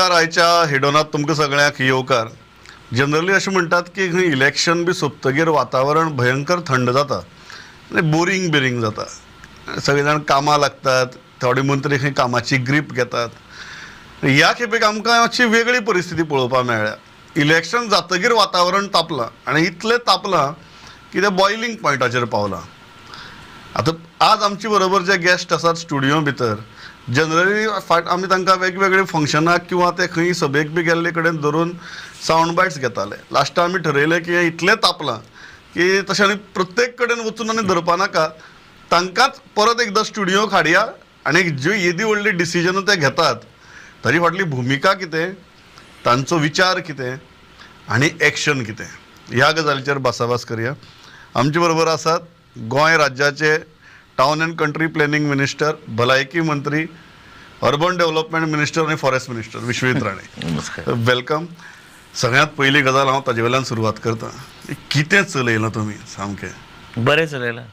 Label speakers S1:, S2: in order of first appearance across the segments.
S1: आयच्या हेडोनात तुमकां सगळ्यांक येवकार. जनरली अशें म्हणटात की खंय इलेक्शन बी सोंपतकीर वातावरण भयंकर थंड जाता आनी बोरींग जाता. सगळे जाण कामां लागतात, थोडे मंत्री खंय कामाची ग्रीप घेतात. ह्या खेपेक आमकां मातशी वेगळी परिस्थिती पळोवपाक मेळ्ळ्या. इलेक्शन जातकीर वातावरण तापलां आनी इतलें तापलां की तें बॉयलिंग पॉयंटाचेर पावलां. आतां आज आमचे बरोबर जे गेस्ट आसात स्टुडियो भितर, जनरली आमी तांकां वेगवेगळे फंक्शनाक किंवा ते खंय सभेक बी गेल्ले कडेन धरून सावंड बायट्स घेताले. लास्ट आमी ठरयलें की हें इतलें तापलां की तशें आनी प्रत्येक कडेन वचून आनी धरपा नाका, तांकांच परत एकदां स्टुडियोक हाडया आनी ज्यो येदी व्हडली डिसिजनां ते घेतात ताची फाटली भुमिका कितें, तांचो विचार कितें आनी एक्शन कितें, ह्या गजालीचेर भासाभास करया. आमचे बरोबर आसात गोंय राज्याचे town and country planning minister, भलायकी मंत्री, अर्बन डेव्हलपमेंट मिनिस्टर आनी फॉरेस्ट मिनिस्टर विश्वजीत राणे.
S2: नमस्कार.
S1: वेलकम. सगळ्यांत पयली गजाल हांव ताजे वयल्यान सुरवात करतां. कितें चलयलां तुमी सामकें?
S2: बरें चलयलां.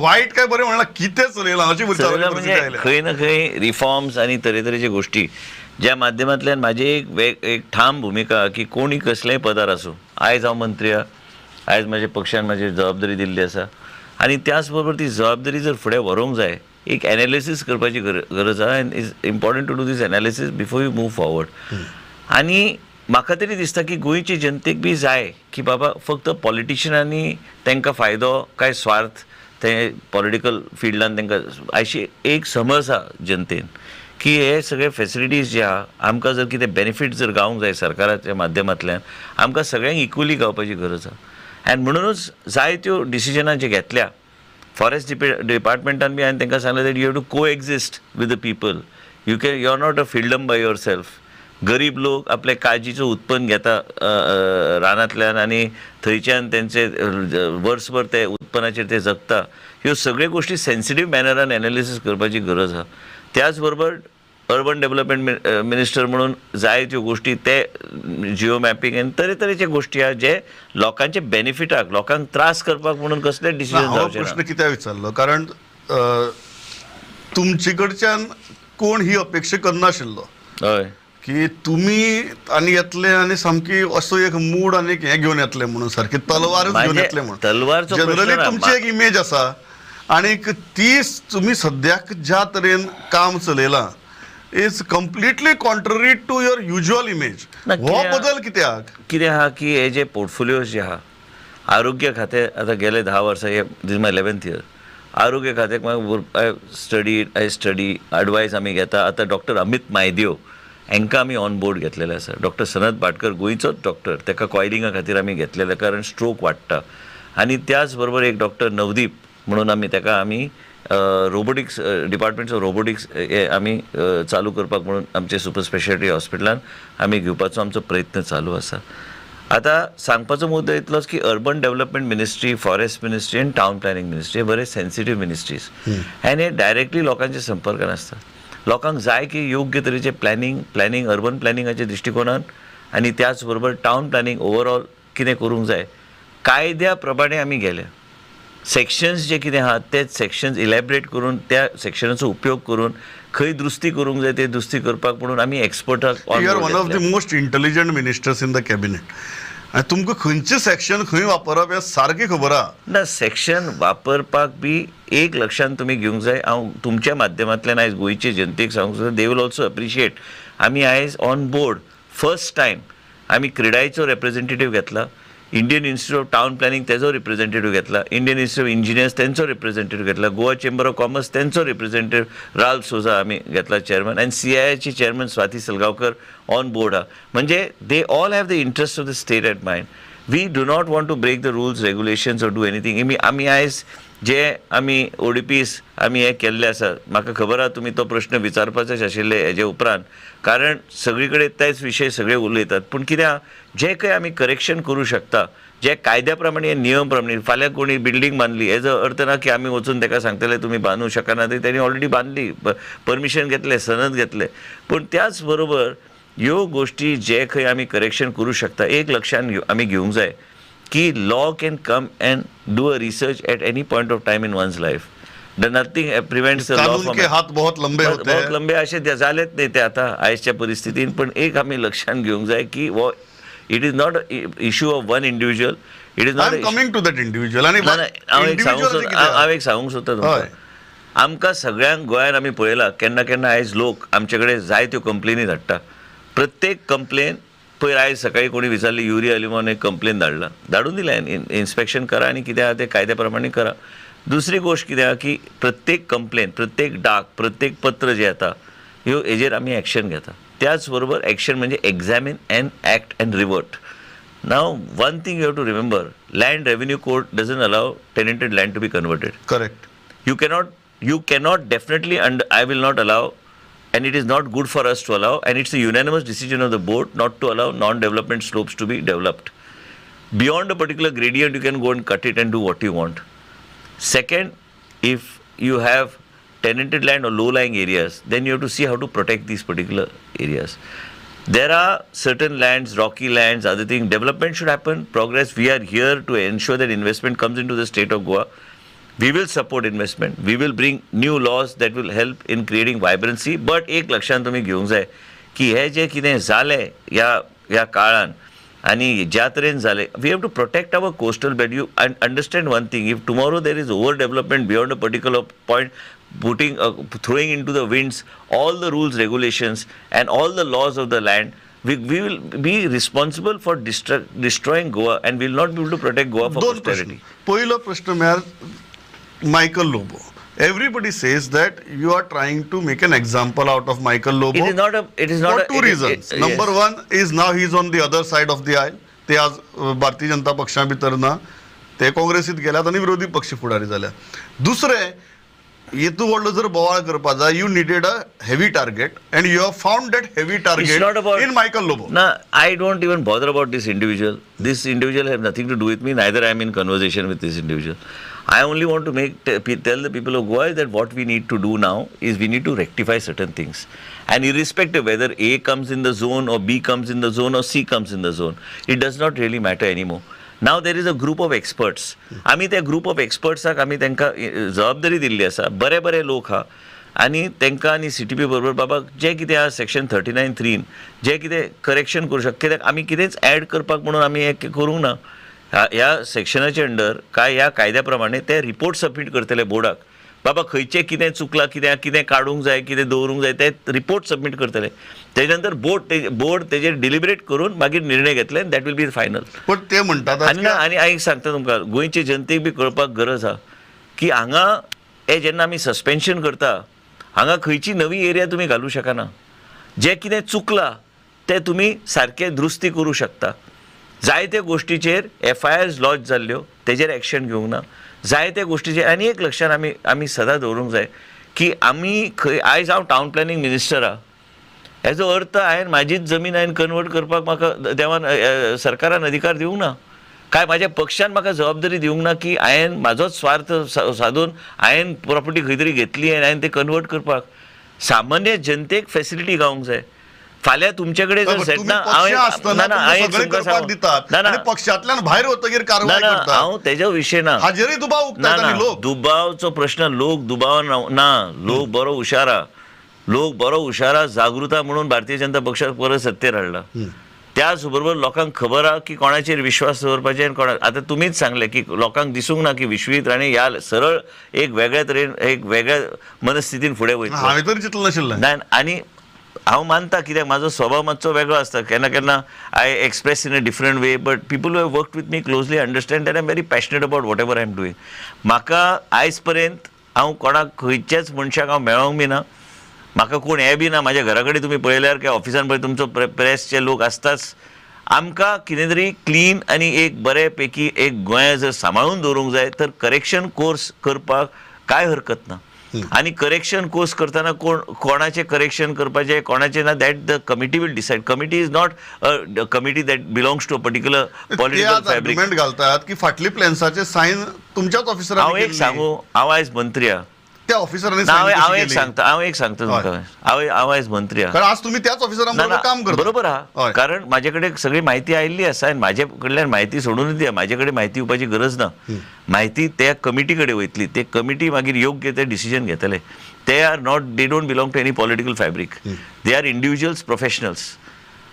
S1: वायट काय बरें म्हणलां, कितें चलयलां अशी
S2: म्हणजे खंय ना खंय रिफॉर्म्स आणि तरेतरेचे गोष्टी ज्या माध्यमांतल्यान म्हाजी एक ठाम भुमिका की कोणी कसलेंय पदार आसूं, आयज हांव मंत्री आहा, आयज म्हाज्या पक्षान म्हाजी जबाबदारी दिल्ली आसा आनी त्याच बरोबर ती जबाबदारी जर फुडें व्हरूंक जाय, एक एनालिसीस करपाची गरज आहा and is important to do this analysis before you move forward. आनी म्हाका तरी दिसता की गोंयचे जनतेक बी जाय की बाबा फक्त पॉलिटिशियनांनी तांकां फायदो काय स्वार्थ ते पॉलिटिकल फिल्डान तांकां अशी एक समज आहा जनतेन की हे सगळे फॅसिलिटीज जे आहा आमकां जर कितें बेनिफीट जर गावंक जाय सरकाराच्या माध्यमांतल्यान आमकां सगळ्यांक इक्वली गावपाची गरज आहा. आनी म्हणूनच जायत्यो डिसिजनां जे घेतल्या फॉरेस्ट डिपार्टमेंटान बी हांवें तांकां सांगलें that you have to coexist with the people. You are not a fiefdom by yourself. गरीब लोक आपले काळजीचो उत्पन्न घेता रानांतल्यान आनी थंयच्यान तेंचे वर्सभर ते उत्पन्नाचेर ते जगता. ह्यो सगळ्यो गोश्टी सेन्सिटीव मॅनरान एनालिसीस करपाची गरज आहा. त्याच बरोबर अर्बन डेव्हलपमेंट मिनिस्टर म्हणून जायत्यो गोश्टी ते जिओ मॅपिंग आनी तरेतरेचे गोश्टी आहा जे लोकांचे बेनिफिटाक, लोकांक त्रास करपाक म्हणून कसले डिसिजन जावचे ना.
S1: प्रश्न कित्याक विचारलो कारण तुमचे कडच्यान कोण ही अपेक्षा करनाशिल्लो.
S2: हय
S1: की तुमी आनी येतले आनी सामकी असो एक मूड आनी हें घेवन येतले म्हणून सारकी तलवारच घेवन येतले म्हणून.
S2: तलवारचो
S1: जनरली तुमची एक इमेज आसा आनी ती तुमी सद्याक ज्या तरेन काम चलयलां is completely contrary to your usual image. हो बदल कित्याक
S2: आहा की हे जे पोर्टफोलियोज जे आहा आरोग्य खातें आतां गेले 10 वर्सां हे दीस माय 11th इयर आरोग्य खात्याक आय स्टडी एडवायस आमी घेता. आतां डॉक्टर अमित मायदेव हांकां आमी ऑन बोर्ड घेतलेले आसा. डॉक्टर सनत भाटकर गोंयचोच डॉक्टर, ताका कॉयलिंगा खातीर आमी घेतलेले कारण स्ट्रोक वाडटा. आनी त्याच बरोबर एक डॉक्टर नवदीप म्हणून आमी ताका आमी रोबोटिक्स डिपार्टमेंट ऑफ रोबोटिक्स हे आमी चालू करपाक म्हणून आमचे सुपर स्पेशालिटी हॉस्पिटलान आमी घेवपाचो आमचो प्रयत्न चालू आसा. आतां सांगपाचो मुद्दो इतलोच की urban development ministry, forest ministry आनी टावन प्लॅनिंग मिनिस्ट्री हे बरे सेन्सिटीव मिनिस्ट्रीज आनी हे डायरेक्टली लोकांच्या संपर्कान आसता. लोकांक जाय की योग्य तरेचे प्लॅनिंग अर्बन प्लॅनिंगाच्या दृश्टिकोनान आनी त्याच बरोबर टावन प्लॅनिंग ओवरऑल कितें करूंक जाय कायद्या प्रमाणे आमी गेल्या. सेक्शन्स जे कितें आहात ते सेक्शन्स इलॅबरेट करून त्या सेक्शनाचो उपयोग करून खंय दुरुस्ती करूंक जाय ते दुरुस्ती करपाक म्हणून आमी एक्सपर्टाक
S1: you are one of the most intelligent ministers in the cabinet. आनी तुमकां खंयचें सेक्शन खंय वापरप हें सारकें खबर आहा
S2: ना. सेक्शन वापरपाक बी एक लक्षांत तुमी घेवंक जाय. हांव तुमच्या माध्यमांतल्यान आयज गोंयचे जनतेक सांगूंक सोदता दे वील ऑल्सो एप्रिशिएट. आमी आयज ऑन बोर्ड फर्स्ट टायम आमी क्रिडायचो रिप्रेझेंटेटीव घेतला, Indian Institute of Town Planning तेजो रिप्रेझेंटेटीव घेतला, इंडियन इन्स्टिट्यूट ऑफ इंजिनियर्स तेंचो रिप्रेझेंटेटीव घेतला, गोवा चेंबर ऑफ कॉमर्स तेंचो रिप्रेझेंटेटीव राल्फ सोजा आमी घेतला चेअरमन आनी CIIची chairman Swati Salgaonkar on board आहा. म्हणजे they all have the interest of the state at mind. We do not want to break the rules regulations or do anything. आमी आयज जे आमी ODPs आमी हे केल्ले आसा, म्हाका खबर आहा तुमी तो प्रश्न विचारपाचेच आशिल्ले हेजे उपरांत कारण सगळी कडेन तेच विशय सगळे उलयतात. पूण कित्याक जे खंय आमी करेक्शन करूं शकता जे कायद्या प्रमाणे नियम प्रमाणे फाल्यां कोणी बिल्डींग बांदली हेजो अर्थ ना की आमी वचून ताका सांगतले तुमी बांदूं शकना. ती तेणी ऑलरेडी बांदली, परमिशन घेतलें, सनद घेतलें. पूण त्याच बरोबर ह्यो गोश्टी जे खंय आमी करेक्शन करूं शकता एक लक्षांत आमी घेवंक जाय की law can come and do a research at any point of time in one's life. Nothing prevents the law
S1: कानून
S2: फ्रॉम
S1: के हात बहुत लंबे होते
S2: बहुत
S1: हैं.
S2: लंबे असे झालेत नाही ते आता आयच्या परिस्थितीन. पण एक आम्ही लक्षात घेऊंक जाय की it is not issue of one individual, it is
S1: I
S2: not
S1: am coming to that individual. आणि
S2: हांव एक सांगूंक सोदता
S1: हय.
S2: तुमकां, आमकां सगळ्यांक गोंयांत आमी पळयलां केन्ना केन्ना आयज लोक आमचे कडेन जायत्यो कंप्लेनी धाडटा. प्रत्येक कंप्लेन पयर आयज सकाळी कोणी विचारली युरिया अलिमॉन एक कंप्लेन धाडून दिलें इन्स्पेक्शन करा आनी कितें आहा तें कायद्या प्रमाणे करा. दुसरी गोष्ट कितें आहा की प्रत्येक कंप्लेन, प्रत्येक डाक, प्रत्येक पत्र जें येता ह्यो हेजेर आमी एक्शन घेता. त्याच बरोबर एक्शन म्हणजे examine and act and revert. Now one thing you have to remember, land revenue code doesn't allow tenanted land to be converted.
S1: Correct.
S2: You cannot definitely, and I will not allow, and it is not good for us to allow, and it's a unanimous decision of the board not to allow non-development slopes to be developed. Beyond a particular gradient, you can go and cut it and do what you want. Second, if you have tenanted land or low-lying areas, then you have to see how to protect these particular areas. There are certain lands, rocky lands, other things. Development should happen, progress. We are here to ensure that investment comes into the state of Goa. We will support investment. We will bring new laws that will help in creating vibrancy. But एक लक्षात तुम्ही घेवंक जाय की हे जे कितें जालें ह्या काळान आनी ज्या तरेन जालें, we have to protect our coastal belt. You understand one thing, if tomorrow there is over development beyond a particular point, throwing into the winds all the rules, regulations and all the laws of the land, we will be responsible for destroying Goa and we will not be able to protect Goa for
S1: दोन
S2: posterity.
S1: प्रश्न. पहिलो प्रश्न म्हळ्यार Michael Lobo. Everybody says that you are trying to make an example out of Michael Lobo.
S2: It is not
S1: for two reasons. Number one is now he is on the other side of the aisle. ते आज भारतीय जनता पक्षा भितर ना, ते काँग्रेसीत गेल्यात आणि विरोधी पक्ष फुडारी जाल्या. दुसरें, येतू व्हडलो जर बोवाळ करपा जाय, you needed a heavy target and you have found that heavy target in Michael Lobo.
S2: No, I don't even bother about this individual. This individual has nothing to do with me, neither I am in conversation with this individual. I only want to tell the people of Goa that what we need to do now is we need to rectify certain things. And irrespective whether A comes in the zone or B comes in the zone or C comes in the zone, it does not really matter anymore. Now there is a group of experts. आमी त्या group of एक्सपर्ट्साक आमी तांकां जबाबदारी दिल्ली आसा. बरे बरे लोक हा आनी तांकां आनी CTP बरोबर बाबा जें कितें आहा सेक्शन 39(3) जें कितें करेक्शन करूं शकता, कित्याक आमी कितेंच ॲड करपाक म्हणून आमी हें करूंक ना. ह्या सेक्शनाचे अंडर काय ह्या कायद्या प्रमाणे ते रिपोर्ट सबमीट करतले बोर्डाक. बाबा खंयचें कितें चुकलां, कितें काडूंक जाय, कितें दवरूंक जाय, ते रिपोर्ट सबमीट करतले. तेजे नंतर बोर्ड तेजेर डिलिबरेट करून मागीर निर्णय घेतले. That will be final.
S1: पण ते म्हणटात
S2: आनी हांव सांगता तुमकां, गोंयचे जनतेक बी कळपाक गरज आहा की हांगा हे जेन्ना आमी सस्पेन्शन करता, हांगा खंयची नवी एरिया तुमी घालूं शकना. जें कितें चुकलां तें तुमी सारकें दुरुस्ती करूं शकता. जायत्या गोश्टीचेर FIRs लॉन्च जाल्ल्यो, तेजेर एक्शन घेवंक ना. जायत्या गोश्टीचेर आनी एक लक्षात आमी सदां दवरूंक जाय की आमी खंय आयज हांव टावन प्लॅनिंग मिनिस्टर आहा, हेजो अर्थ हांवें म्हाजीच जमीन कन्वर्ट करपाक म्हाका देवान सरकारान अधिकार दिवंक ना. काय म्हाज्या पक्षान म्हाका जबाबदारी दिवंक ना की हांवें म्हाजोच स्वार्थ सादून हांवें प्रॉपर्टी खंय तरी घेतली आनी हांवें ते कन्वर्ट करपाक. सामान्य जनतेक फेसिलिटी गावंक जाय. फाल्यां तुमचे कडेन जर
S1: पक्षांतल्यान भायर वतगीर कारवाय करतात.
S2: हांव तेजो विशय ना.
S1: हाजेरूय दुबाव उक्तायत आनी लोक.
S2: दुबावचो प्रश्न, लोक दुबाव ना. लोक बरो हुशारा जागृता म्हणून भारतीय जनता पक्षाक परत सत्तेर हाडला. त्याच बरोबर लोकांक खबर आहा की कोणाचेर विश्वास दवरपाचे आनी कोणा. आतां तुमीच सांगले की लोकांक दिसूंक ना की विश्वीत राणे ह्या सरळ एक वेगळ्या तरेन एक वेगळ्या मनस्थितीन फुडें वयता.
S1: हांवें तरी चिंतलें नाशिल्लें.
S2: आनी हांव मानता कित्याक म्हाजो स्वभाव मातसो वेगळो आसता. केन्ना I express in a different way, but people who have worked with me closely understand that I am very passionate about what ever I am doing. म्हाका आयज पर्यंत हांव कोणाक खंयच्याच मनशाक हांव मेळोंक बी ना. म्हाका कोण हें बी ना. म्हाज्या घरा कडेन तुमी पळयल्यार की ऑफिसान पळय तुमचो प्रेसचे लोक आसताच. आमकां कितें तरी क्लीन आनी एक बरे पैकी एक गोंय जर सांबाळून दवरूंक जाय तर करेक्शन कोर्स करपाक कांय हरकत ना. आनी करेक्शन कोर्स करतना कोणाचें करेक्शन करपाचें कोणाचें ना, that the committee will decide. Committee is not a committee that belongs to a particular political fabric.
S1: घालतात की फाटली प्लॅन्साचे सायन तुमच्याच ऑफिसरान.
S2: हांव एक सांगू, हांव आयज मंत्री आहा
S1: त्या ऑफिसरांनी
S2: हांव एक सांगता तुमकां हांव आयज मंत्री आहा.
S1: कारण आज तुम्ही त्याच ऑफिसरांबरोबर काम करता.
S2: बरोबर
S1: हय.
S2: आहा, कारण म्हाजे कडेन सगळी म्हायती आयिल्ली आसा आनी म्हाजे कडल्यान म्हायती सोडून दिया. म्हाजे कडेन म्हायती येवपाची गरज ना. म्हायती त्या कमिटी कडेन वयतली. ते कमिटी मागीर योग्य ते डिसिजन घेतले. They don't belong to any political fabric. They are individuals, professionals.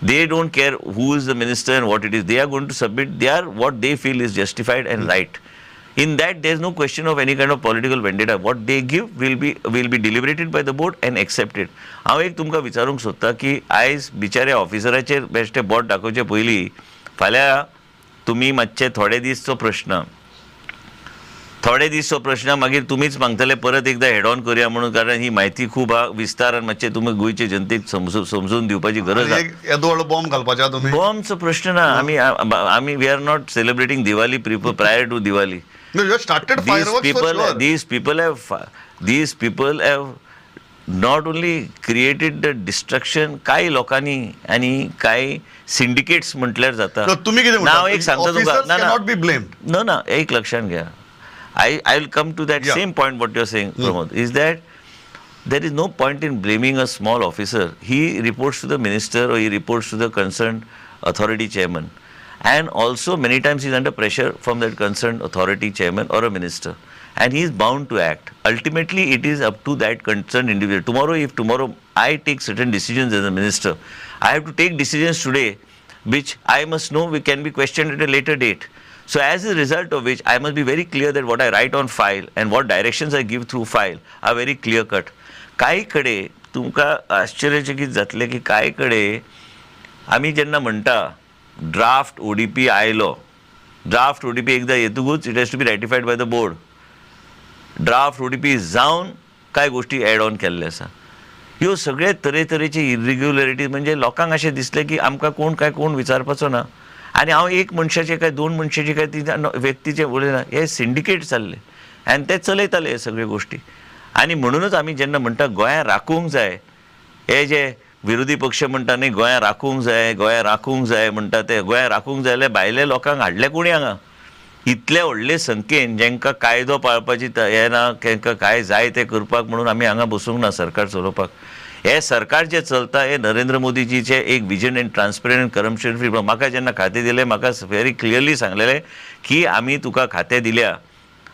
S2: They don't care who is the minister and what it is. They are going to submit. They are what they feel is justified and right. In that, there is no question of any kind of political vendetta. What they give will be deliberated by the board and accepted. हांव एक तुमकां विचारूंक सोदता की आयज बिचाऱ्या ऑफिसराचेर बेश्टे बोट दाखोवचे पयलीं फाल्यां तुमी मातशे थोडे दिसचो प्रश्न मागीर तुमीच मागतले परत एकदा हेड ऑन करुया म्हणून, कारण ही म्हायती खूब विस्तार आनी मातशे तुमी गोंयचे जनतेक समजून दिवपाची गरज आहा.
S1: येदोळ बॉम्ब घालपाच्या तुम्ही.
S2: बॉम्बचो प्रश्न ना. आमी we are not celebrating Diwali prior to Diwali. These people have not only created the destruction, काही लोकांनी आणि काही सिंडिकेट्स म्हटल्यार जाता.
S1: तुम्ही कितें
S2: हांव एक सांगता तुमकां, ना एक लक्षात घ्या. I will come to that same point what you are saying, Pramod, is that there is no point in blaming a small officer. He reports to the minister or he reports to the concerned authority chairman. And also many times he is under pressure from that concerned authority chairman or a minister. And he is bound to act. Ultimately, it is up to that concerned individual. If tomorrow I take certain decisions as a minister, I have to take decisions today which I must know can be questioned at a later date. So as a result of which, I must be very clear that what I write on file and what directions I give through file are very clear cut. काही कडे तुमकां आश्चर्यचकित जातलें की काही कडे आमी जेन्ना म्हणटा ड्राफ्ट ODP आयलो, ड्राफ्ट ODP एकदा येतकूच it has to be ratified by the board. Draft ODP जावन कांय गोश्टी एड ऑन केल्ले आसा. ह्यो सगळे तरेतरेचे इरेग्युलरिटीज म्हणजे लोकांक अशें दिसलें की आमकां कोण विचारपाचो ना. आणि हांव एक मनशाचे काय दोन मनशाचे काय तीन व्यक्तीचे उलयना. हे सिंडिकेट चालले आनी ते चलयताले हे सगळ्यो गोश्टी. आनी म्हणूनच आमी जेन्ना म्हणटा गोंया राखूंक जाय, हे जे विरोधी पक्ष म्हणटा न्ही गोंया राखूंक जाय म्हणटा ते गोंया राखूंक जाय जाल्यार भायल्या लोकांक हाडले कोणी हांगा? इतले व्हडले संख्येन जेंकां कायदो पाळपाची हे ना, तांकां काय जाय ते करपाक म्हणून आमी हांगा बसूंक ना सरकार चलोवपाक. हे सरकार जे चलता हे नरेंद्र मोदीजीचे एक vision end transparent end corruption free. म्हाका जेन्ना खातें दिलें म्हाका व्हेरी क्लियरली सांगलेलें की आमी तुका खातें दिल्या,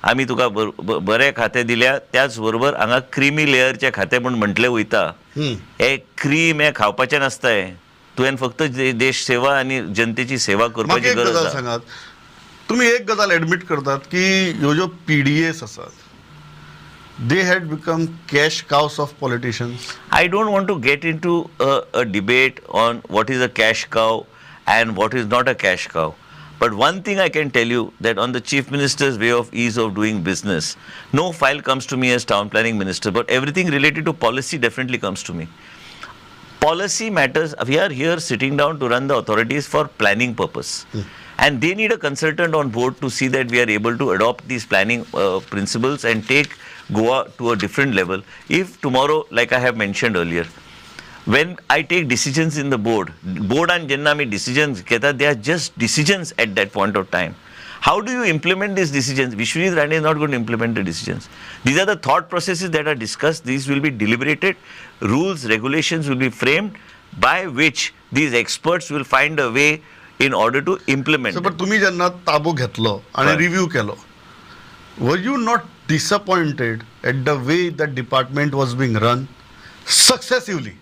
S2: आमी तुका बरें खातें दिल्या, त्याच बरोबर हांगा क्रिमी लेयरचें खातें म्हूण म्हटलें वयता. हे क्रीम हे खावपाचें नासता. हे तुवें फक्त देश सेवा आनी जनतेची सेवा करपाची गरज आसा.
S1: तुम्ही एक गजाल एडमिट करतात की ह्यो ज्यो PDAs आसात, they had become cash cows of politicians.
S2: I don't want to get into a debate on what is a cash cow and what is not a cash cow. But one thing I can tell you that on the Chief Minister's way of ease of doing business, no file comes to me as town planning minister, but everything related to policy definitely comes to me. Policy matters. We are here sitting down to run the authorities for planning purpose. And they need a consultant on board to see that we are able to adopt these planning principles and take Goa to a different level. If tomorrow, like I have mentioned earlier, when I take decisions in the board and jenna me decisions keta, they are just decisions at that point of time. How do you implement these decisions? Vishwanath Rane is not going to implement the decisions. These are the thought processes that are discussed. These will be deliberated. Rules, regulations will be framed by which these experts will find a way in order to implement.
S1: So, but तुम्ही जेन्ना ताबो घेतलो आणि review केलो, were you not disappointed at the way that department was being run successively?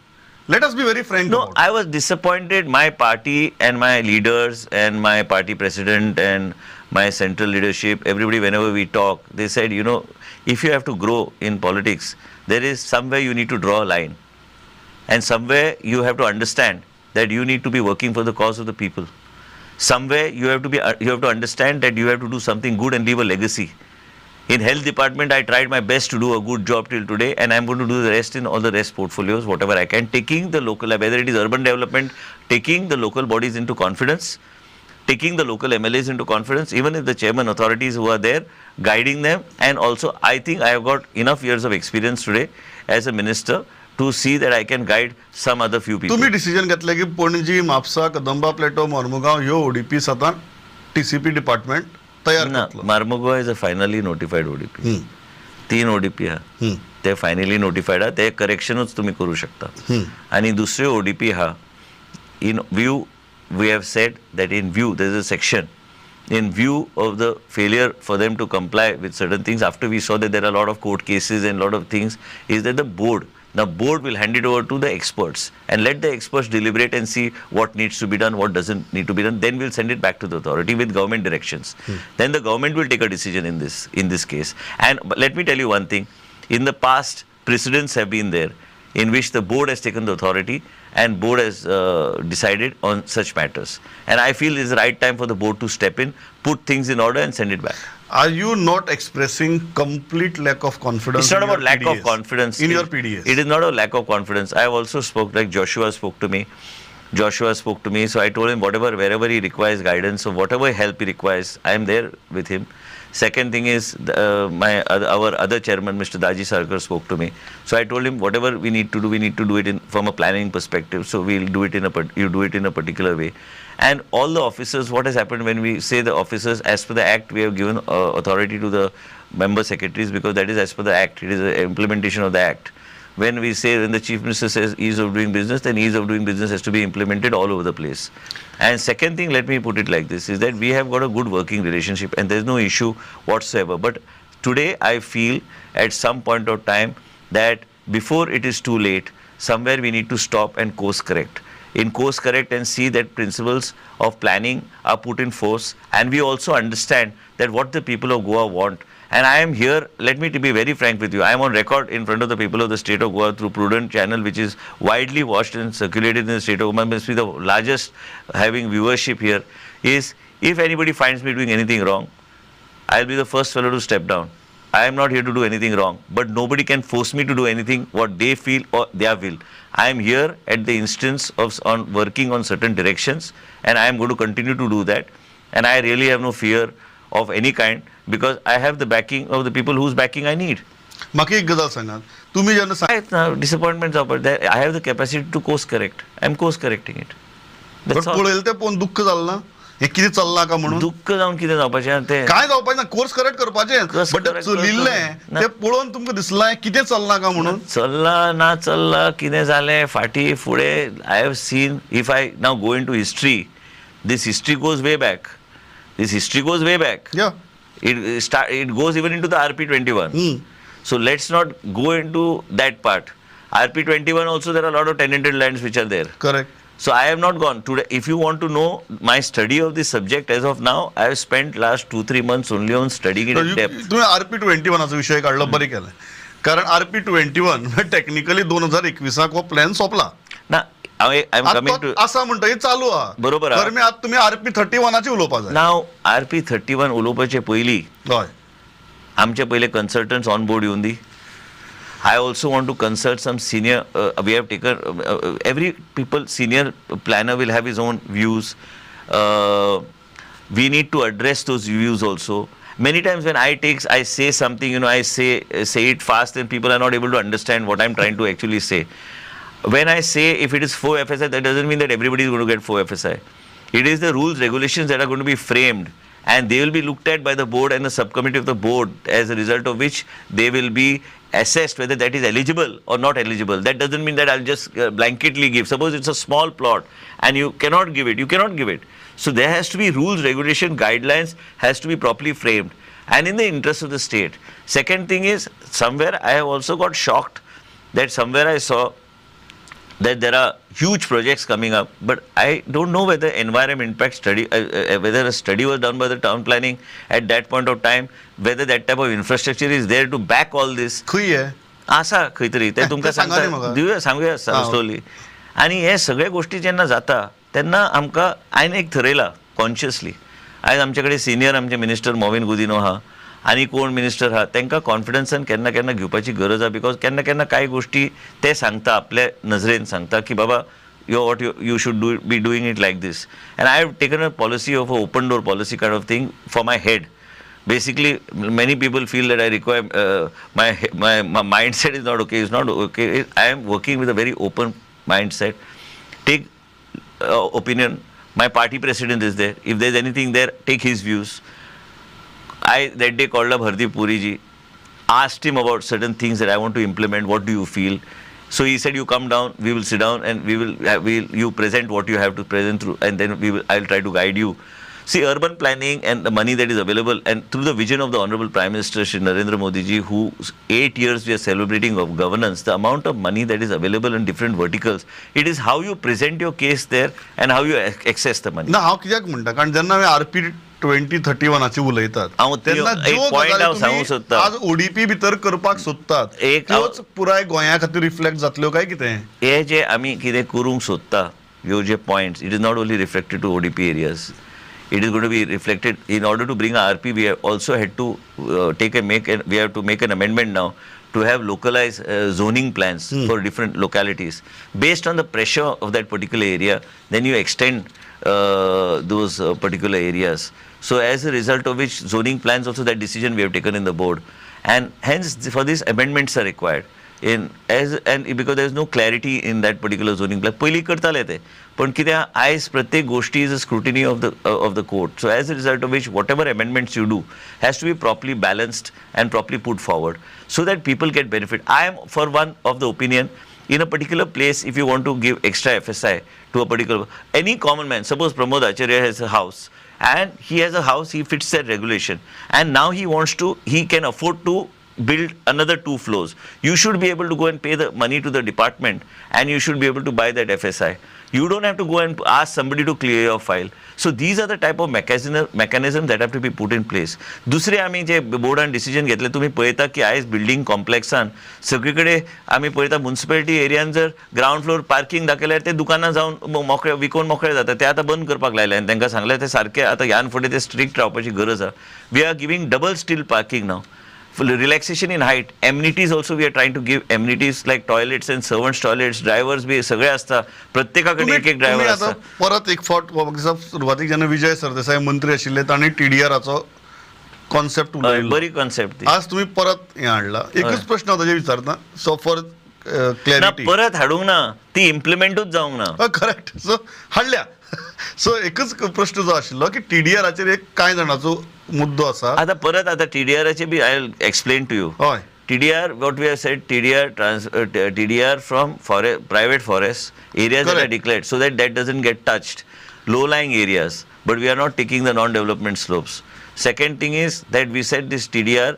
S1: Let us be very frank.
S2: No, I was disappointed. My party and my leaders and my party president and my central leadership, everybody, whenever we talk, they said, you know, if you have to grow in politics, there is somewhere you need to draw a line. And somewhere you have to understand that you need to be working for the cause of the people. Somewhere you have to understand that you have to do something good and leave a legacy. In health department, I tried my best to do a good job till today, and I'm going to do the rest in all the rest portfolios, whatever I can, taking the local, whether it is urban development, taking the local bodies into confidence, taking the local MLAs into confidence, even if the chairman authorities who are there, guiding them. And also, I think I have got enough years of experience today as a minister to see that I can guide some other few people.
S1: तुम्ही decision घेतले की पणजी, म्हापसा, कदंबा, प्लेटो, मोर्मुगांव ह्यो ODP सतां TCP department तयार करतलो.
S2: Marmugao is a finally notified ODP. 3 ODP हा ते finally notified हा ते करेक्शनच तुम्ही करू शकता. आणि दुसरे ODP हा in view we have said that in view there is a section in view of the failure for them to comply with certain things after we saw that there are a lot of court cases and a lot of things is that the board will hand it over to the experts and let the experts deliberate and see what needs to be done, what doesn't need to be done. Then we'll send it back to the authority with government directions. Then the government will take a decision in this case. And but let me tell you one thing, in the past precedents have been there in which the board has taken the authority and board has decided on such matters. And I feel it's the right time for the board to step in, put things in order and send it back.
S1: Are you not expressing complete lack of confidence?
S2: It's not
S1: in
S2: about
S1: your
S2: lack of
S1: PDS?
S2: confidence.
S1: In your PDS.
S2: It is not a lack of confidence. I have also spoke, like Joshua spoke to me. So I told him wherever he requires guidance or whatever help he requires, I am there with him. Second thing is our other chairman, Mr. Daji Sarkar, spoke to me. So I told him whatever we need to do it from a planning perspective. So we'll do it in a particular way. And all the officers, what has happened when we say the officers, as per the act, we have given authority to the member secretaries because that is as per the act. It is an implementation of the act. When the chief minister says ease of doing business, then ease of doing business has to be implemented all over the place. And second thing, let me put it like this, is that we have got a good working relationship and there is no issue whatsoever. But today I feel at some point of time that before it is too late, somewhere we need to stop and course correct. In course correct and see that principles of planning are put in force, and we also understand that what the people of Goa want. And I am here, let me be very frank with you, I am on record in front of the people of the state of Goa through Prudent channel, which is widely watched and circulated in the state of Goa, must be the largest having viewership here, is if anybody finds me doing anything wrong, I will be the first fellow to step down. I am not here to do anything wrong, but nobody can force me to do anything what they feel or their will. I am here at the instance of working on certain directions, and I am going to continue to do that. And I really have no fear of any kind because I have the backing of the people whose backing I need.
S1: म्हाका एक गजाल सांगात, तुम्ही जेन्ना
S2: आहेत ना disappointment जावपाक, I have the capacity to course correct. I am course correcting it. That's all.
S1: पळयलें तें पळोवन दुख्ख जालें ना, हे कितें चलना का म्हणून?
S2: दुःख जावन कितें जावपाचें ते
S1: काय जावपाचें ना, कोर्स करेक्ट करपाचें.
S2: Course
S1: बट
S2: correct
S1: चलिल्लें
S2: करता.
S1: तें पळोवन तुमकां दिसलां कितें चलना का म्हणून?
S2: चल्ला ना चल्ला कितें जालें फाटी फुडें. I have seen, if I now go into history, this history goes way back.
S1: Yeah.
S2: It goes even into the RP21. So let's not go into that part. RP21 also, there are a lot of tenanted lands which are there.
S1: Correct.
S2: So I have not gone today. If you want to know my study of this subject as of now, I have spent last 2-3 months only on studying it in depth.
S1: तुम्ही RP21 चा विषय काढला, बरे केलं. कारण RP21 technically 2021 हो plan सोपला.
S2: ना I'm coming to
S1: असा म्हणतो हे चालू आहे.
S2: बरोबर आहे.
S1: तर मी आता तुम्ही RP31 ची उलोवपा जाय.
S2: now RP31 उलोवपाचे पयलीं
S1: हय.
S2: आमचे पहिले consultants on board येवन दी. I also want to consult some senior, we have taken, every senior planner will have his own views. We need to address those views also. Many times when I say something, I say it fast and people are not able to understand what I'm trying to actually say. When I say if it is 4 FSI, that doesn't mean that everybody is going to get 4 FSI. It is the rules, regulations that are going to be framed, and they will be looked at by the board and the subcommittee of the board, as a result of which they will be assessed whether that is eligible or not eligible. That doesn't mean that I'll just blanketly give. Suppose it's a small plot and you cannot give it. So there has to be rules, regulation, guidelines has to be properly framed and in the interest of the state. Second thing is, somewhere I have also got shocked that somewhere I saw that there are huge projects coming up, but I don't know whether environment impact study, whether a study was done by the town planning at that point of time, whether that type of infrastructure is there to back all this.
S1: खंय आहे?
S2: आसा खंय तरी ते तुमकां सांगूया slowly. आनी हे सगळे गोष्टी जेन्ना जाता तेन्ना आमकां हांवें एक थरयलां कॉन्शियसली. आयज आमचे कडेन सिनियर आमचे मिनिस्टर मोविन गुदिनो आहा आनी कोण मिनिस्टर आहा, तांकां कॉन्फिडन्सान केन्ना केन्ना घेवपाची गरज आहा. बिकॉज केन्ना केन्ना कांय गोश्टी ते सांगता, आपल्या नजरेन सांगता की बाबा you should be doing it like this. And I have taken a policy of an open door policy kind of thing for my head. Basically, many people feel that I require, my mindset is not okay. It's not okay. I am working with a very open mindset. Take opinion. My party president is there. If there's anything there, take his views. I that day called up Hardeep Puri ji. asked him about certain things that I want to implement. What do you feel? So he said, you come down, we will sit down, and you present what you have to present through, and then I'll try to guide you. See, urban planning and the money that is available, and through the vision of the Honorable Prime Minister Shri Narendra Modi ji, who 8 years we are celebrating of governance, the amount of money that is available in different verticals, it is how you present your case there and how you access the money.
S1: ना हांव कित्याक म्हणटा कारण जेन्ना आमी RP 2031 उलयतात
S2: हांव
S1: तेन्ना
S2: एक
S1: ज्यो
S2: point
S1: गजाली
S2: हांव सांगूंक
S1: तुम्ही
S2: सोदतां.
S1: आज ODP भितर करपाक सोदतात त्योच पुराय गोंया खातीर रिफ्लेक्ट जातल्यो काय कितें?
S2: हे जे आमी कितें करूंक सोदता, ह्यो जे points, it is not only reflected to ODP areas. It is going to be reflected. In order to bring a RP, we have also had to we have to make an amendment now to have localized zoning plans for different localities. Based on the pressure of that particular area, then you extend those particular areas. So as a result of which zoning plans, also that decision we have taken in the board. And hence for this amendments are required. Because there is no clarity in that particular zoning plan. पयली करताले ते, पण कित्याक आयज प्रत्येक गोष्टी is a scrutiny of the court. So as a result of which, whatever amendments you do has to be properly balanced and properly put forward, so that people get benefit. I am for one of the opinion, in a particular place, if you want to give extra FSI to a particular, any common man, suppose Pramod Acharya has a house, and he has a house, he fits that regulation, and now he can afford to build another 2 floors. You should be able to go and pay the money to the department, and you should be able to buy that FSI. You don't have to go and ask somebody to clear your file. So these are the type of mechanisms that have to be put in place. दुसरे आमी जे बोर्डान decision घेतले, तुम्ही पळयता की आयज building कॉम्प्लेक्सान सगळीकडे आमी पळयता म्युनिसिपालिटी एरियान जर ग्राउंड फ्लोर पार्किंग दाखयल्यार ते दुकानां जावन मोकळे विकून मोकळे जाता. ते आतां बंद करपाक लायले आनी तांकां सांगलें ते सारकें आतां ह्यान फुडें ते स्ट्रिक्ट रावपाची गरज आसा. We are giving double steel parking now. Relaxation in height, amenities also we are trying to give amenities like toilets and servants toilets, drivers बी सगळे असता, प्रत्येकाकडे एक ड्रायव्हर असता.
S1: परत एक फावट सुरवातीक जेन्ना विजय सरदेसाय मंत्री आशिल्ले तांणी TDRाचो कॉन्सेप्ट उलयलो,
S2: बरी कॉन्सेप्ट.
S1: आज तुम्ही परत हे हाडला. एकच प्रश्न हांव ताजेर विचारता, सो फॉर क्लॅरिटी.
S2: परत हाडूंक ना, ती इम्प्लिमेंटूच जावंक ना.
S1: करेक्ट. सो हाडल्या. सो एकच प्रश्न जो आशिल्लो की TDRाचेर एक कांय जाणांचो मुद्दो आसा.
S2: आता TDRाचे बी I will explain to you.
S1: हय.
S2: TDR, what we have said, TDR from private forests, areas that are declared, so that doesn't get touched. Low-lying areas, but we are not taking the non-development slopes. Second thing is that we said this TDR,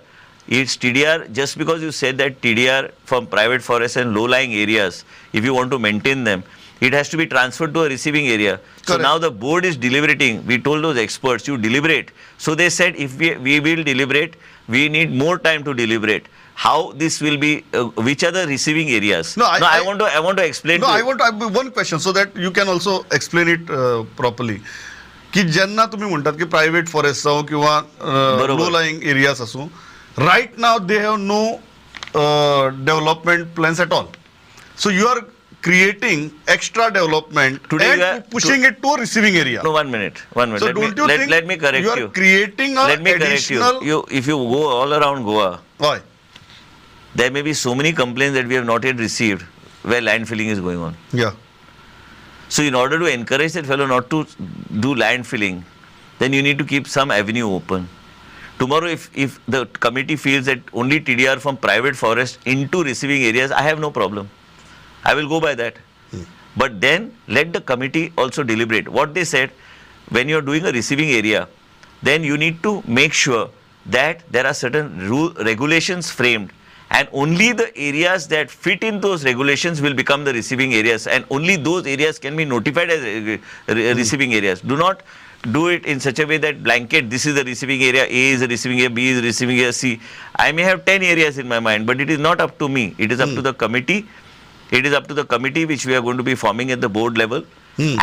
S2: it's TDR, just because you said that TDR from private forests and low-lying areas, if you want to maintain them, it has to be transferred to a receiving area. So
S1: Correct.
S2: now the board is deliberating. We told those experts, you deliberate. So they said, if we will deliberate, we need more time to deliberate. How this will be, which are the receiving areas?
S1: No, I
S2: want to explain.
S1: No, I have one question so that you can also explain it properly. की जेन्ना तुम्ही म्हणतात की private forest जावं किंवा low lying areas आसूं, right now they have no development plans at all. So you are creating extra development
S2: Today
S1: and pushing it to a receiving area.
S2: No, one minute.
S1: So don't you think
S2: let me correct
S1: you are creating a
S2: let me
S1: additional...
S2: correct you. If you go all around Goa,
S1: why?
S2: There may be so many complaints that we have not yet received where land filling is going on.
S1: Yeah.
S2: So in order to encourage that fellow not to do land filling, then you need to keep some avenue open. Tomorrow, if the committee feels that only TDR from private forest into receiving areas, I have no problem. I will go by that. But then let the committee also deliberate. What they said, when you are doing a receiving area, then you need to make sure that there are certain regulations framed, and only the areas that fit in those regulations will become the receiving areas, and only those areas can be notified as receiving areas. Do not do it in such a way that blanket, this is the receiving area, A is the receiving area, B is the receiving area, C. I may have 10 areas in my mind, but it is not up to me. It is up to the committee. It is up to the committee which we are going to be forming at the board level,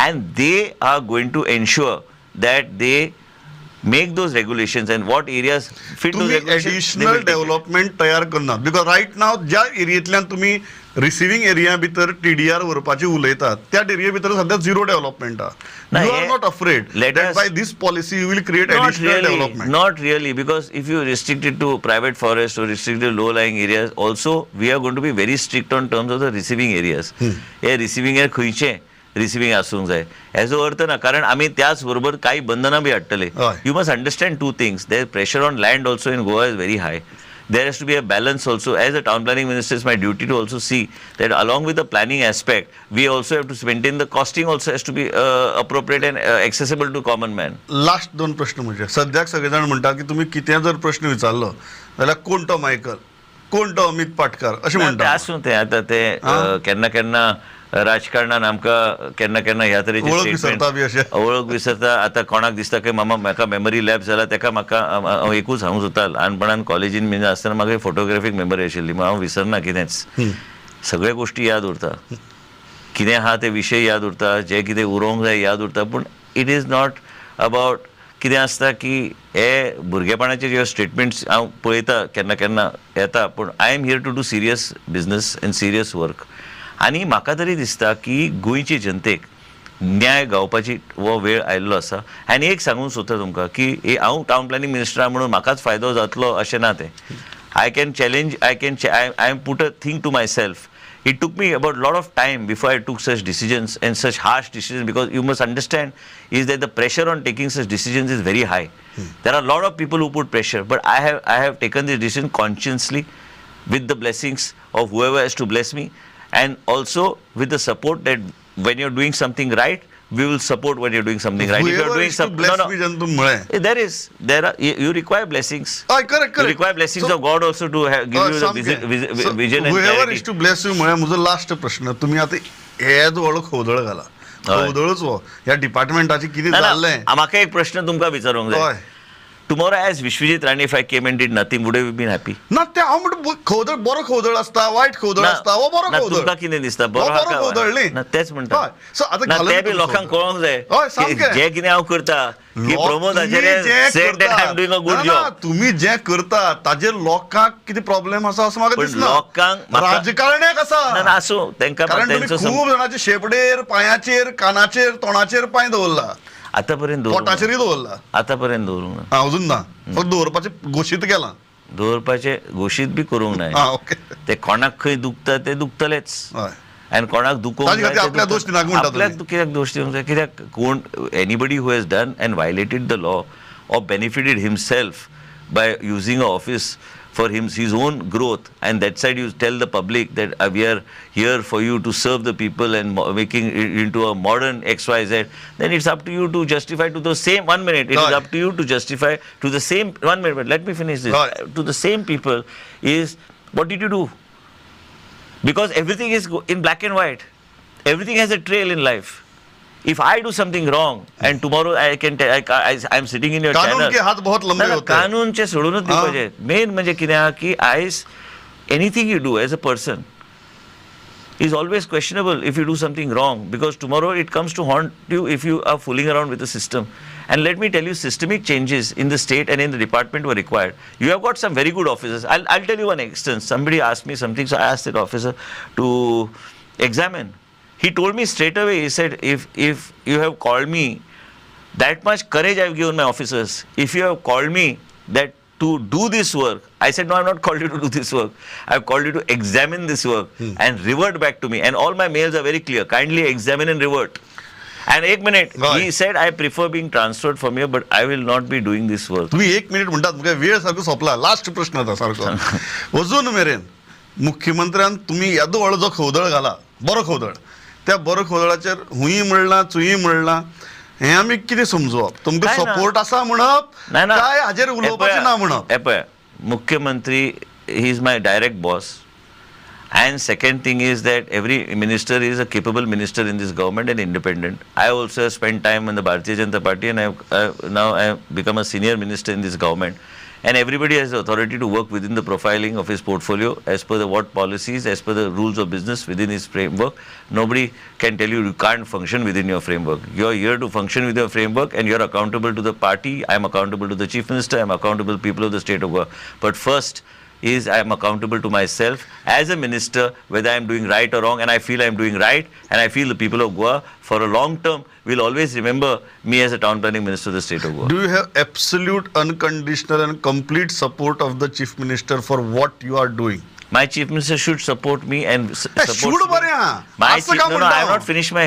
S2: and they are going to ensure that they make those regulations and what areas fit those regulations.
S1: Additional development तयार करनात, because right now ज्या एरियेंतल्यान तुम्ही receiving area भितर TDR व्हरपाची उलयतात त्या area भितर सध्या झिरो डेव्हलपमेंट आहा. You are not afraid that by this policy you will create additional development?
S2: Not really, because if you restrict it to private forest or restrict to low-lying areas, also we are going to be very strict on terms of the receiving areas. हे receiving area खंयचे receiving आसूंक जाय हेजो अर्थ ना, कारण आमी त्याच बरोबर काही बंधनां बी हाडटले. You must understand two things. There pressure on land also in Goa is very high. there has to be a balance also. As a town planning minister, it's my duty to also see that along with the planning aspect, we also have to maintain the costing also has to be appropriate and accessible to common man.
S1: Last 2 प्रश्न म्हणजे सद्याक सगळे जाण म्हणटात की तुम्ही कितें जर प्रश्न विचारलो जाल्यार कोण तो मायकल, कोण तो अमित पाटकार अशें
S2: ते
S1: म्हणटा.
S2: आसूं तें आतां ते केन्ना केन्ना राजकारणान आमकां केन्ना केन्ना ह्या तरेचे
S1: वळख विसरता बी अशें.
S2: वळख विसरता. आतां कोणाक दिसता की म्हाका मेमरी लॅब जाला, ताका म्हाका हांव एकूच सांगूंक सोदता, ल्हानपणान कॉलेजीन बीन आसतना म्हाका फोटोग्राफीक मेमरी आशिल्ली, हांव विसरना कितेंच. सगळे गोश्टी याद उरता, कितें आहा ते विशय याद उरता, जे कितें उरोवंक जाय याद उरता. पूण इट इज नॉट अबावट कितें आसता की हे भुरगेपणाचे जे स्टेटमेंट्स हांव पळयता केन्ना केन्ना येता, पूण I am here to do serious business and serious work. आनी म्हाका तरी दिसता की गोंयचे जनतेक न्याय गावपाची हो वेळ आयिल्लो आसा. आनी एक सांगूंक सोदता तुमकां की हांव टावन प्लॅनिंग मिनिस्टर म्हणून म्हाकाच फायदो जातलो अशें ना तें. I can challenge, I am put a thing to myself. It took me about a lot of time before I took such decisions and such harsh decisions, because you must understand is that the pressure on taking such decisions is very high. There are a lot of people who put pressure, but I have taken this decision consciously with the blessings of whoever has to bless me, and also with the support that when you're doing something right, we will support when you're doing something right. If you're
S1: Whoever
S2: doing
S1: is to bless me जंतू म्हळें.
S2: there are you require blessings.
S1: Correct.
S2: You require blessings of God also to give you the vision and
S1: whoever
S2: clarity.
S1: is to bless you म्हळ्यार म्हजो last प्रश्न, तुम्ही आतां हेच व्हडलो खोदळ घाला, खोदळच हो ह्या डिपार्टमेंटाची कितें जाल्लें.
S2: म्हाका एक प्रश्न तुमकां विचारूंक जाय.
S1: हय
S2: Tomorrow as Vishwajit Rani, if I came and did nothing, would you have been happy?
S1: ना ते हांव म्हणटा खोदळ बरो खोदळ आसता, वायट खोदळ आसता, हो बरो
S2: ना,
S1: खोदळ.
S2: तुमकां कितें दिसता
S1: हो
S2: बरो
S1: बरो खोदळ न्ही.
S2: ना, तेच म्हणटा.
S1: हय. सो आतां
S2: ना,
S1: घालून
S2: ते बी
S1: तुम्ही
S2: लोकांक
S1: खोदळ.
S2: कळोंक जाय
S1: हय,
S2: की
S1: सामकें.
S2: जे कितें हांव करता की प्रमोद
S1: तुम्ही
S2: आचार्य
S1: जे
S2: said that I am doing a good
S1: करता,
S2: job.
S1: तुम्ही जे करता ताजेर लोकांक कितें प्रॉब्लेम आसा असं म्हाका
S2: पण
S1: दिसना.
S2: लोकांक
S1: राजकारण्याक आसा.
S2: ना आसूं तांकां
S1: कारण तुम्ही
S2: तांचो
S1: खूब जाणांच्या शेपडेर, पांयाचेर, कानाचेर, तोंडाचेर पांय दवरला,
S2: आतां पर्यंत दवरूंक
S1: पोटाचेरय दवरला.
S2: आतां पर्यंत दवरूंक ना.
S1: अजून ना, फक्त दवरपाचे घोशीत केला.
S2: दवरपाचे घोशीत बी करूंक ना.
S1: ओके.
S2: ते कोणाक खंय दुखता ते दुखतलेच,
S1: हय.
S2: आनी कोणाक दुखोवंक
S1: ताजे खातीर आपल्या दोश दिनाक म्हणटा तुमी.
S2: आपल्याक कित्याक दोश दिवंक जाय? कित्याक कोण anybody who has done and violated the law or benefited himself by using an office for his own growth, and that side you tell the public that we are here for you to serve the people and making it into a modern XYZ, then it's up to you to justify to the same 1 minute. It is
S1: Right.
S2: up to you to justify to the same 1 minute. But let me finish this.
S1: Right.
S2: To the same people is, what did you do? Because everything is in black and white. Everything has a trail in life. If I do something wrong and tomorrow I can I'm sitting in your
S1: कानून
S2: channel.
S1: के हात बहुत लंबे होते हैं.
S2: कानूनचे सोडूनच दिवपाचे. Main म्हणजे कितें आहा की आयज anything you do as a person is always questionable if you do something wrong, because tomorrow it comes to haunt you if you are fooling around with the system. And let me tell you, systemic changes in the state and in the department were required. You have got some very good officers. I'll tell you one instance. Somebody asked me something, so I asked that officer to examine. He told me straight away, he said, if you have called me, that much courage I have given my officers. If you have called me that to do this work, I said, no, I have not called you to do this work. I have called you to examine this work and revert back to me. And all my mails are very clear. Kindly examine and revert. And 1 minute,
S1: Right.
S2: he said, I prefer being transferred from here, but I will not be doing this work.
S1: तुम्ही 1 minute म्हणतात, मुगे वेळ सारको सोंपला. Last प्रश्न आता सारको अजून मेरेन मुख्यमंत्र्यान तुम्ही येदो व्हडलो जो खोदळ घाला, बरो खोदळ, त्या बरो खोदळाचेर हुंय म्हणला, चुंय म्हणला, हे आमी कितें समजोवप? तुमकां
S2: काय ना.
S1: सपोर्ट आसा म्हणप काय हाजेर उलोवपाचें ना म्हणप?
S2: पळय, मुख्यमंत्री he is my direct boss. And second thing is that every minister is a capable minister in this government and independent. I also have spent time in the Bharatiya Janata Party, and now I have become a senior minister in this government. And everybody has the authority to work within the profiling of his portfolio as per the what policies, as per the rules of business within his framework. Nobody can tell you you can't function within your framework. You are here to function with your framework, and you are accountable to the party. I am accountable to the chief minister. I am accountable to the people of the state of Goa. But first is I am accountable to myself as a minister, whether I am doing right or wrong, and I feel I am doing right, and I feel the people of Goa for a long term will always remember me as a town planning minister of the state of Goa.
S1: Do you have absolute, unconditional and complete support of the chief minister for what you are doing?
S2: my chief minister should support me and support
S1: should बरें आहा.
S2: my
S1: असं
S2: chief
S1: का
S2: no, no,
S1: म्हणटा
S2: I have
S1: हांव?
S2: not finished my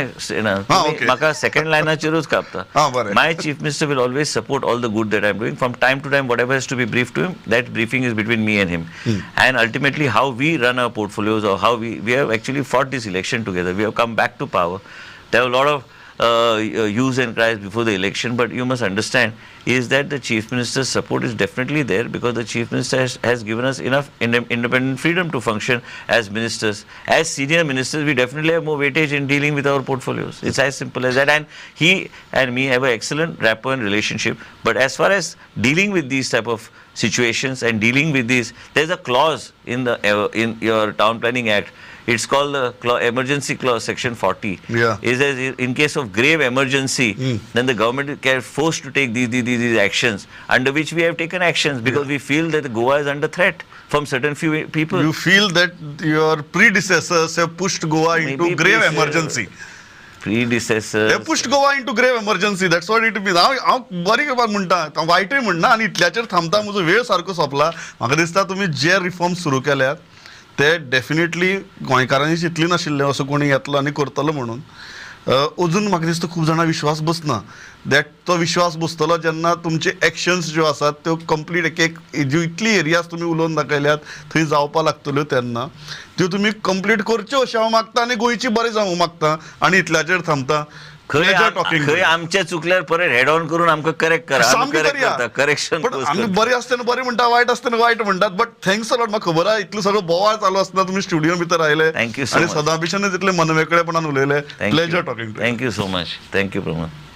S1: okay.
S2: म्हाका second लायनाचेरूच कापता.
S1: बरें.
S2: My chief minister will always support all the good that I am doing. From time to time, whatever has to be briefed to him, that briefing is between me and him. And ultimately, how we run our portfolios, or how we have actually fought this election together. We have come back to power. There were a lot of hues and cries before the election, but you must understand is that the chief minister's support is definitely there because the chief minister has given us enough independent freedom to function as ministers. As senior ministers, we definitely have more weightage in dealing with our portfolios. It's as simple as that. And he and me have an excellent rapport and relationship. But as far as dealing with these type of situations and dealing with these, there's a clause in your Town Planning Act. It's called the emergency clause, section 40.
S1: Yeah.
S2: Is that in case of grave emergency, then the government is forced to take these actions, under which we have taken actions because we feel that Goa is under threat from certain few people.
S1: You feel that your predecessors have pushed Goa into
S2: Maybe
S1: grave
S2: please,
S1: emergency.
S2: Predecessors.
S1: They pushed Goa into grave emergency. That's what it means. हांव बरी गजाल म्हणटा, हांव वायटूय म्हणना आनी इतल्याचेर थांबता. म्हजो वेळ सारको सोंपला. म्हाका दिसता तुमी जे रिफॉर्म्स सुरू केल्यात ते डेफिनेटली गोंयकारांनी चिंतली नाशिल्ले असो कोणी येतलो आनी करतलो म्हणून. अजून म्हाका दिसता खूब जाणां विश्वास बसना. दॅट तो विश्वास बसतलो जेन्ना तुमचे एक्शन्स ज्यो आसात त्यो कंप्लीट एक ज्यो इतली एरियाज तुमी उलोवन दाखयल्यात थंय जावपा लागतल्यो तेन्ना त्यो तुमी कंप्लीट करच्यो अशें हांव मागता आनी गोंयची बरें जावं मागता आनी इतल्याचेर थांबता.
S2: खंय आमचे चुकल्यार परत हेड ऑन करून आमकां करेक्ट करा. करेक्शन
S1: आमी बरें आसतना बरें म्हणटा, वायट आसतना वायट म्हणटात. But thanks a lot. म्हाका खबर आहा इतलो सगळो बोवाळ चालू आसतना तुमी स्टुडियो भितर आयले
S2: Thank you so
S1: आनी
S2: much.
S1: सदां भिशेन इतले मनमेकळेपणान उलयले. Pleasure talking to.
S2: Thank you so much. Thank you Pramod.